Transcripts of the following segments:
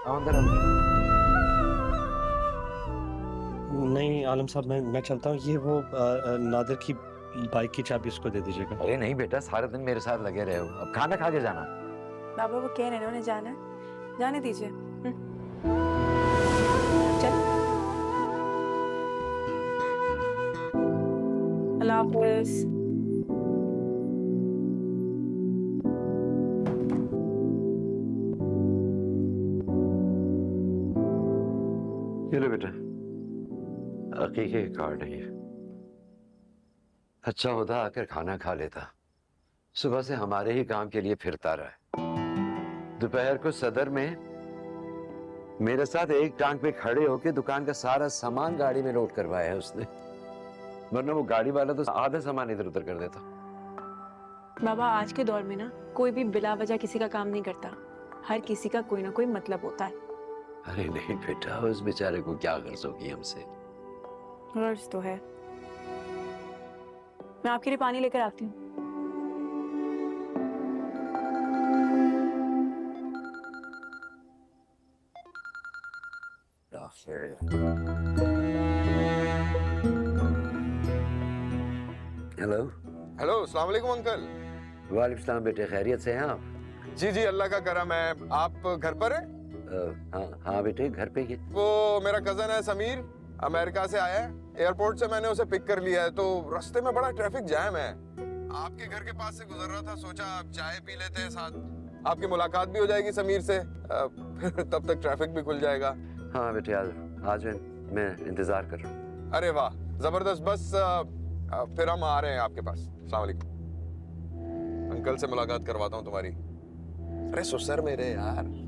आओ अंदर आओ। नहीं आलम साहब, मैं चलता हूँ। ये वो नादिर की बाइक की चाबी उसको दे दीजिएगा। अरे नहीं बेटा, सारा दिन मेरे साथ लगे रहे हो, अब खाना खा के जाना। बाबा वो कह रहे हैं उन्हें जाना है, जाने दीजिए। चल अल्लाह हाफिज। ये लो बेटा, अकीके का कार्ड है ये। अच्छा होता आकर खाना खा लेता। सुबह से हमारे ही काम के लिए फिरता रहा है। दोपहर को सदर में मेरे साथ एक टांग पे खड़े होके दुकान का सारा सामान गाड़ी में लोड करवाया है उसने, वरना वो गाड़ी वाला तो आधा सामान इधर उधर कर देता। बाबा आज के दौर में ना कोई भी बिला वजह किसी का काम नहीं करता, हर किसी का कोई ना कोई मतलब होता है। अरे नहीं बेटा, उस बेचारे को क्या गर्ज होगी हमसे। गर्ज तो है। मैं आपके लिए पानी लेकर आती हूँ। हेलो। हेलो, अस्सलाम वालेकुम अंकल। वालेकुम सलाम बेटे, खैरियत से हैं आप? जी जी, अल्लाह का करम है। आप घर पर हैं? हाँ हाँ बेटे, घर पे ही। वो मेरा कजन है समीर, अमेरिका से आया है। एयरपोर्ट से मैंने उसे पिक कर लिया है, तो रास्ते में बड़ा ट्रैफिक जैम है। आपके घर के पास से गुजर रहा था, सोचा आप चाय पी लेते हैं साथ, आपकी मुलाकात भी हो जाएगी समीर से, फिर तब तक ट्रैफिक भी खुल जाएगा। हाँ बेटे, आज मैं इंतजार कर रहा हूँ। अरे वाह, जबरदस्त। बस फिर हम आ रहे हैं आपके पास। अस्सलाम वालेकुम। अंकल से मुलाकात करवाता हूँ तुम्हारी। अरे सुसर मेरे यार।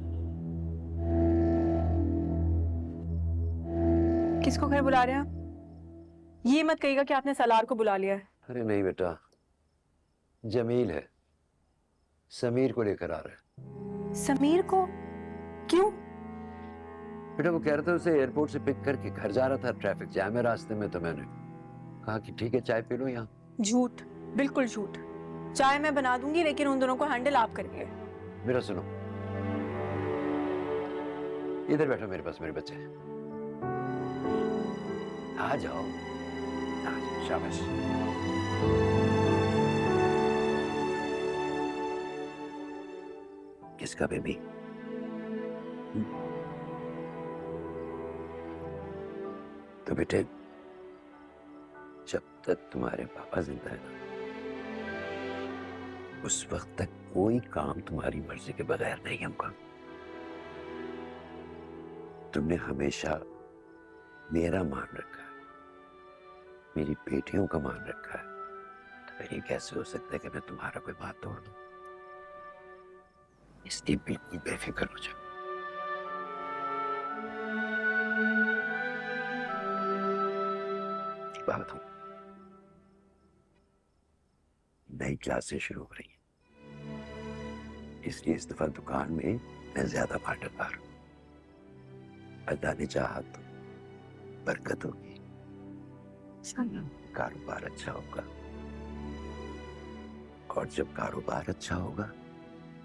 किसको घर बुला रहे हैं आप? ये मत कहिएगा कि आपने सलार को बुला लिया है। अरे नहीं बेटा, जमील है, समीर को लेकर आ रहा है। समीर को? क्यों? बेटा वो कह रहा था उसे एयरपोर्ट से पिक करके घर जा रहा था, ट्रैफिक जैम है रास्ते में, तो मैंने कहा कि ठीक है चाय पी लो यहाँ। झूठ, बिल्कुल झूठ। चाय मैं बना दूंगी, लेकिन उन दोनों को हैंडल आप करेंगे। मेरा सुनो, इधर बैठो मेरे पास, मेरे बच्चे। आ जाओ, शाबाश। किसका बेबी? तो बेटे जब तक तुम्हारे पापा जिंदा है ना, उस वक्त तक कोई काम तुम्हारी मर्जी के बगैर नहीं होगा। तुमने हमेशा मेरा मान रखा है, मेरी बेटियों का मान रखा है, तो फिर ये कैसे हो सकता है कि मैं तुम्हारा कोई बात तोड़ दूं? इसलिए बिल्कुल बेफिक्र हो जाओ। एक बात हूं, नई क्लासेस शुरू हो रही हैं, इसलिए इस दफा दुकान में मैं ज्यादा माल डलवा रहा हूं। अल्लाह ने चाहा तो बरकत होगी, कारोबार अच्छा होगा, और जब कारोबार अच्छा होगा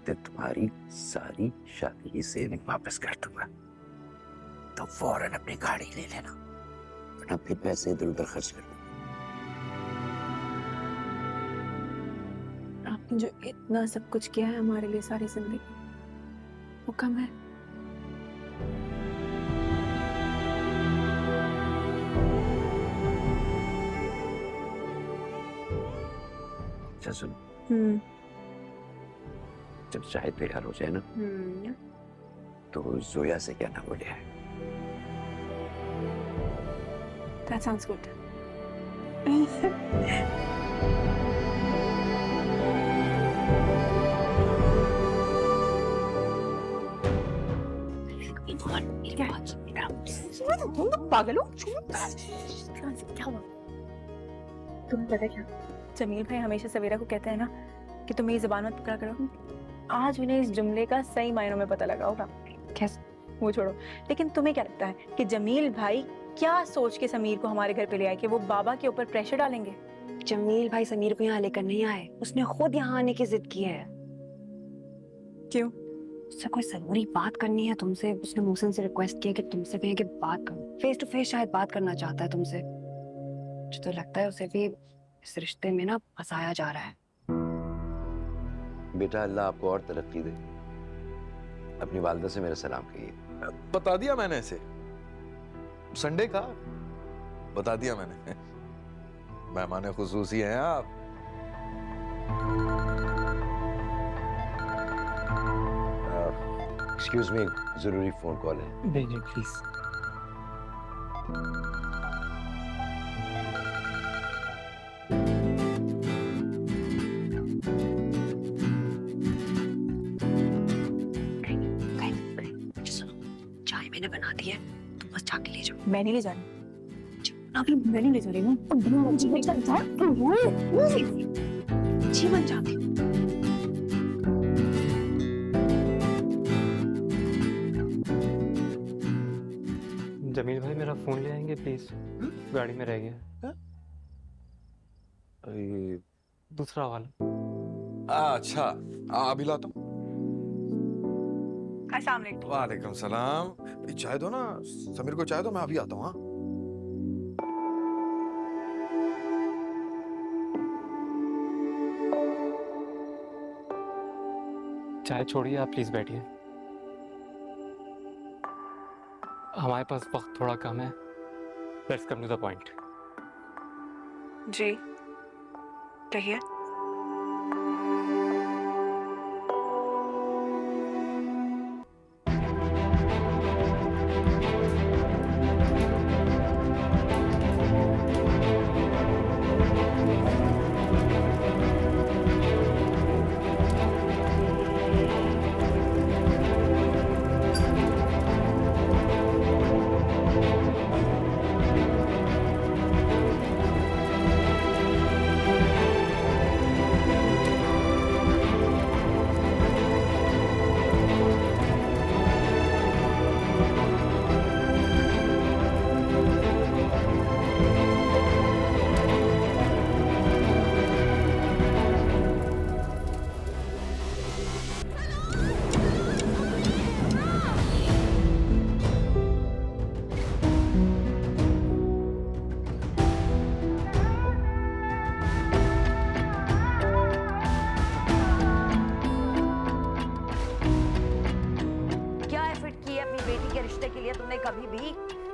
तो तुम्हारी सारी शादी की सेविंग वापस कर दूंगा। तो फौरन अपनी गाड़ी ले लेना, वरना फिर पैसे इधर उधर खर्च कर दूंगा। आपने जो इतना सब कुछ किया है हमारे लिए सारी जिंदगी, वो कम है? अच्छा सुनो, जब चाय तैयार हो जाए ना, तो जोया से क्या ना बोले है। That sounds good. तुम तो पागल हो। क्या हुआ? तुम्हें पता क्या, जमील भाई हमेशा सवेरा को कहते हैं ना कि तुम ये जुबान मत पकड़ा करो। आज उन्हें इस जुमले का सही मायनों में पता लगा होगा। कैसे? वो छोड़ो, लेकिन तुम्हें क्या लगता है कि जमील भाई क्या सोच के समीर को हमारे घर पे ले आए कि वो बाबा के ऊपर प्रेशर डालेंगे? जमील भाई समीर को यहाँ लेकर नहीं आए, उसने खुद यहाँ आने की जिद की है। क्यों? उससे कोई जरूरी बात करनी है तुमसे, उसने मोहसिन से रिक्वेस्ट किया कि तुमसे कहे कि बात करो, फेस टू फेस शायद बात करना चाहता है तुमसे। मुझे तो लगता है उसे भी इस रिश्ते में ना फंसाया जा रहा है। बेटा अल्लाह आपको और तरक्की दे। अपनी वालदा से मेरा सलाम कहिए। बता दिया मैंने इसे, संडे का बता दिया मैंने। मेहमान खुसूसी हैं आप। एक्सक्यूज मी, जरूरी फोन कॉल है। भेजिए प्लीज। चाय मैंने बना दी है, तुम बस जाके ले जाओ। मैं नहीं ले जा रही। अभी मैं नहीं ले जा रही हूँ। जीवन जाती हूँ। जमील भाई मेरा फोन ले आएंगे प्लीज, गाड़ी में रह गया। ये दूसरा वाला। अच्छा अभी लाता हूँ। अस्सलाम वालेकुम। वालेकुम सलाम। चाय दो ना, समीर को चाय दो, मैं अभी आता हूँ। हाँ चाय छोड़िए, आप प्लीज बैठिए। हमारे पास वक्त थोड़ा कम है। Let's come to the point. जी कहिए।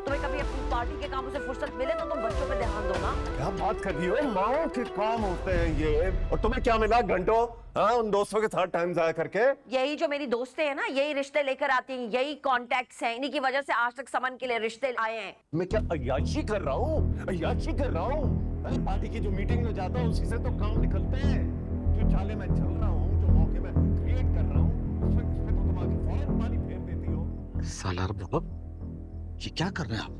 तुम्हें कभी अपनी पार्टी के कामों से फुर्सत मिले तो तुम बच्चों पे ध्यान दो ना। क्या बात कर रही हो? माओ के काम होते हैं ये, और तुम्हें क्या मिला घंटों? हाँ, उन दोस्तों के साथ टाइम जाया करके। यही जो मेरी दोस्तें हैं ना, यही रिश्ते लेकर आती हैं, यही कॉन्टेक्ट्स हैं, इन्हीं की वजह से आज तक समन के लिए रिश्ते आए हैं। मैं क्या अय्याशी कर रहा हूँ? अय्याशी कर रहा हूँ? पार्टी की जो मीटिंग में जाता हूँ उसी से तो काम निकलते हैं। जो चाले मैं चल रहा हूँ, जो मौके में क्रिएट कर रहा हूँ, उस पे तो तुम आके फौरन पानी फेर देती हो। सालार बाबा, ये क्या कर रहे हैं आप?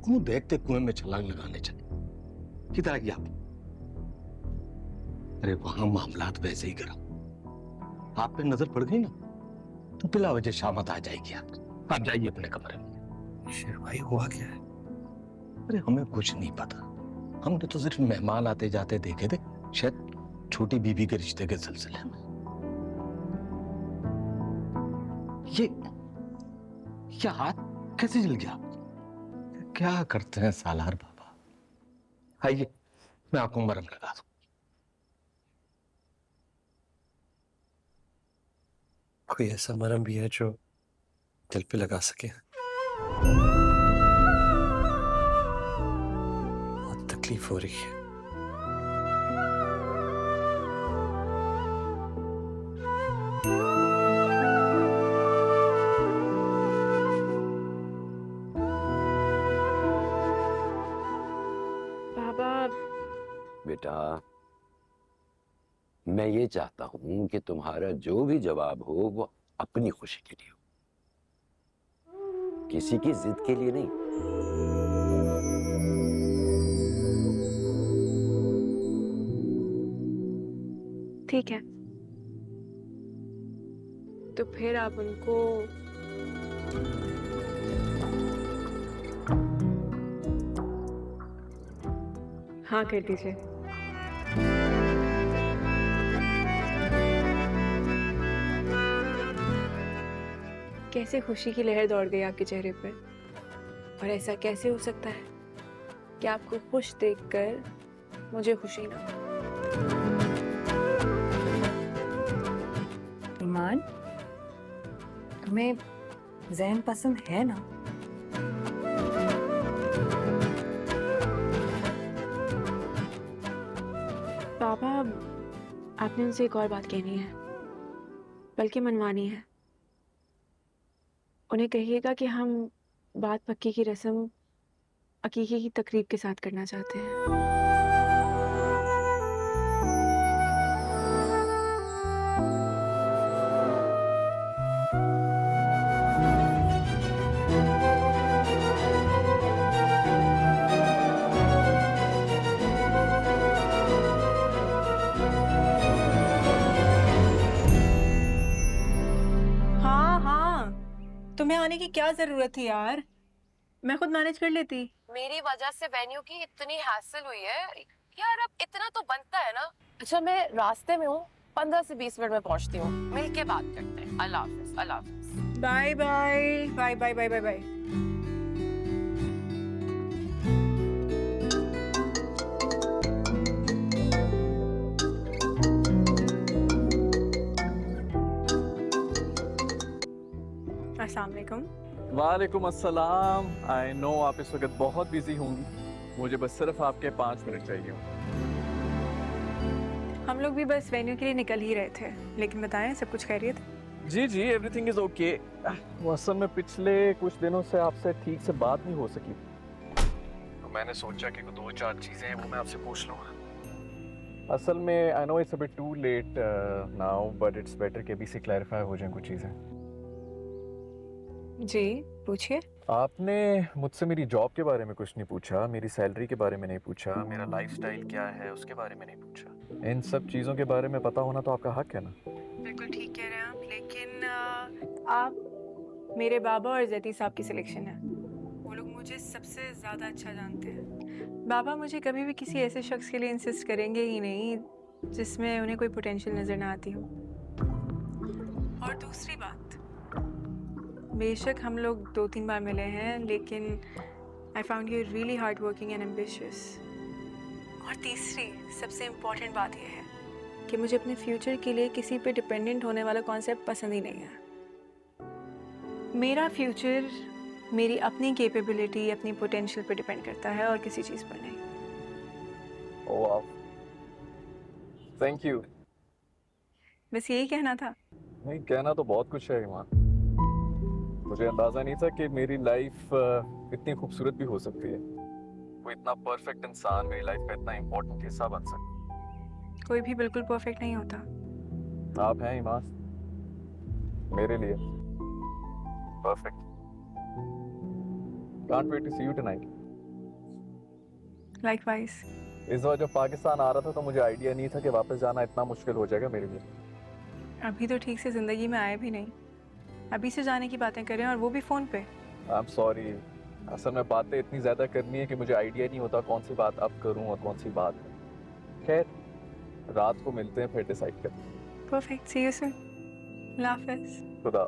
कुएं देखते कुएं में छलांग लगाने चले, किधर आ गया आप? अरे वहां मामलात वैसे ही करा, आप पे नजर पड़ गई ना तो बिला वजह शामत आ जाएगी। आप जाइए अपने कमरे में। शेर भाई हुआ क्या है? अरे हमें कुछ नहीं पता, हमने तो सिर्फ मेहमान आते जाते देखे थे, शायद छोटी बीबी के रिश्ते के सिलसिले में। ये हाथ कैसे जल गया? क्या करते हैं सालार बाबा? आइए मैं आपको मरहम लगा दूं। कोई ऐसा मरहम भी है जो दिल पे लगा सके? बहुत तकलीफ हो रही है। बेटा, मैं ये चाहता हूं कि तुम्हारा जो भी जवाब हो वो अपनी खुशी के लिए हो, किसी की जिद के लिए नहीं। ठीक है, तो फिर आप उनको हाँ कह दीजिए। कैसे खुशी की लहर दौड़ गई आपके चेहरे पर। और ऐसा कैसे हो सकता है कि आपको खुश देखकर मुझे खुशी ना हो। ईमान, तुम्हें जैन पसंद है ना? पापा, आपने उनसे एक और बात कहनी है, बल्कि मनवानी है। उन्हें कहिएगा कि हम बात पक्की की रस्म अकीके की तकरीब के साथ करना चाहते हैं। हाँ हाँ, तुम्हें आने की क्या जरूरत थी यार, मैं खुद मैनेज कर लेती। मेरी वजह से वेन्यू की इतनी हैसल हुई है यार, अब इतना तो बनता है ना। अच्छा मैं रास्ते में हूँ, 15 से 20 मिनट में पहुँचती हूँ, मिलके बात करते हैं। अल्लाह हाफिज, अल्लाह हाफिज। Bye bye bye bye bye bye bye. अस्सलाम वालेकुम। वालेकुम अस्सलाम। आई नो आप इस वक्त बहुत बिजी होंगी, मुझे बस सिर्फ आपके 5 मिनट चाहिए। हम लोग भी बस वेन्यू के लिए निकल ही रहे थे, लेकिन बताएं सब कुछ खैरियत? जी जी, एवरीथिंग इज ओके। असल में पिछले कुछ दिनों से आपसे ठीक से बात नहीं हो सकी, तो मैंने सोचा कि 2-4 चीज़ें हैं वो मैं आपसे पूछ लूँ। असल में I know it's a bit too late now, but it's better कि अभी से क्लैरिफाई हो जाएं कुछ चीज़ें। जी पूछिए। आपने मुझसे मेरी जॉब के बारे में कुछ नहीं पूछा, मेरी सैलरी के बारे में नहीं पूछा, मेरा लाइफस्टाइल क्या है उसके बारे में नहीं पूछा। इन सब चीज़ों के बारे में पता होना तो आपका हक है ना। बिल्कुल ठीक कह रहे हैं आप, लेकिन आप मेरे बाबा और जैती साहब की सिलेक्शन है। वो लोग मुझे सबसे ज़्यादा अच्छा जानते हैं। बाबा मुझे कभी भी किसी ऐसे शख्स के लिए इंसिस्ट करेंगे ही नहीं जिसमें उन्हें कोई पोटेंशियल नज़र ना आती हो। और दूसरी बात, बेशक हम लोग 2-3 बार मिले हैं, लेकिन I found you really hard working and ambitious. और तीसरी सबसे इम्पोर्टेंट बात यह है कि मुझे अपने फ्यूचर के लिए किसी पे डिपेंडेंट होने वाला कॉन्सेप्ट पसंद ही नहीं है। मेरा फ्यूचर मेरी अपनी कैपेबिलिटी, अपनी पोटेंशियल पे डिपेंड करता है और किसी चीज़ पर नहीं। ओह वाह, थैंक यू। बस यही कहना था। नहीं, कहना तो बहुत कुछ है ईमान। मुझे अंदाजा नहीं था कि मेरी लाइफ इतनी खूबसूरत भी हो सकती है। कोई इतना परफेक्ट इंसान मेरी लाइफ का इतना इम्पोर्टेंट हिस्सा बन सकता। कोई भी बिल्कुल परफेक्ट नहीं होता। आप हैं ईमान, मेरे लिए perfect. Can't wait to see you tonight. Likewise. इस बार जब पाकिस्तान आ रहा था तो मुझे आइडिया नहीं था कि वापस जाना इतना मुश्किल हो जाएगा मेरे लिए। अभी तो ठीक से जिंदगी में आए भी नहीं, अभी से जाने की बातें करें और वो भी फोन पे। आई एम सॉरी, असल में बातें इतनी ज्यादा करनी है कि मुझे आइडिया नहीं होता कौन सी बात अब करूं और कौन सी बात है। खैर, रात को मिलते हैं फिर डिसाइड करते हैं। Perfect, C you soon. अल्लाह हाफिज़। खुदा।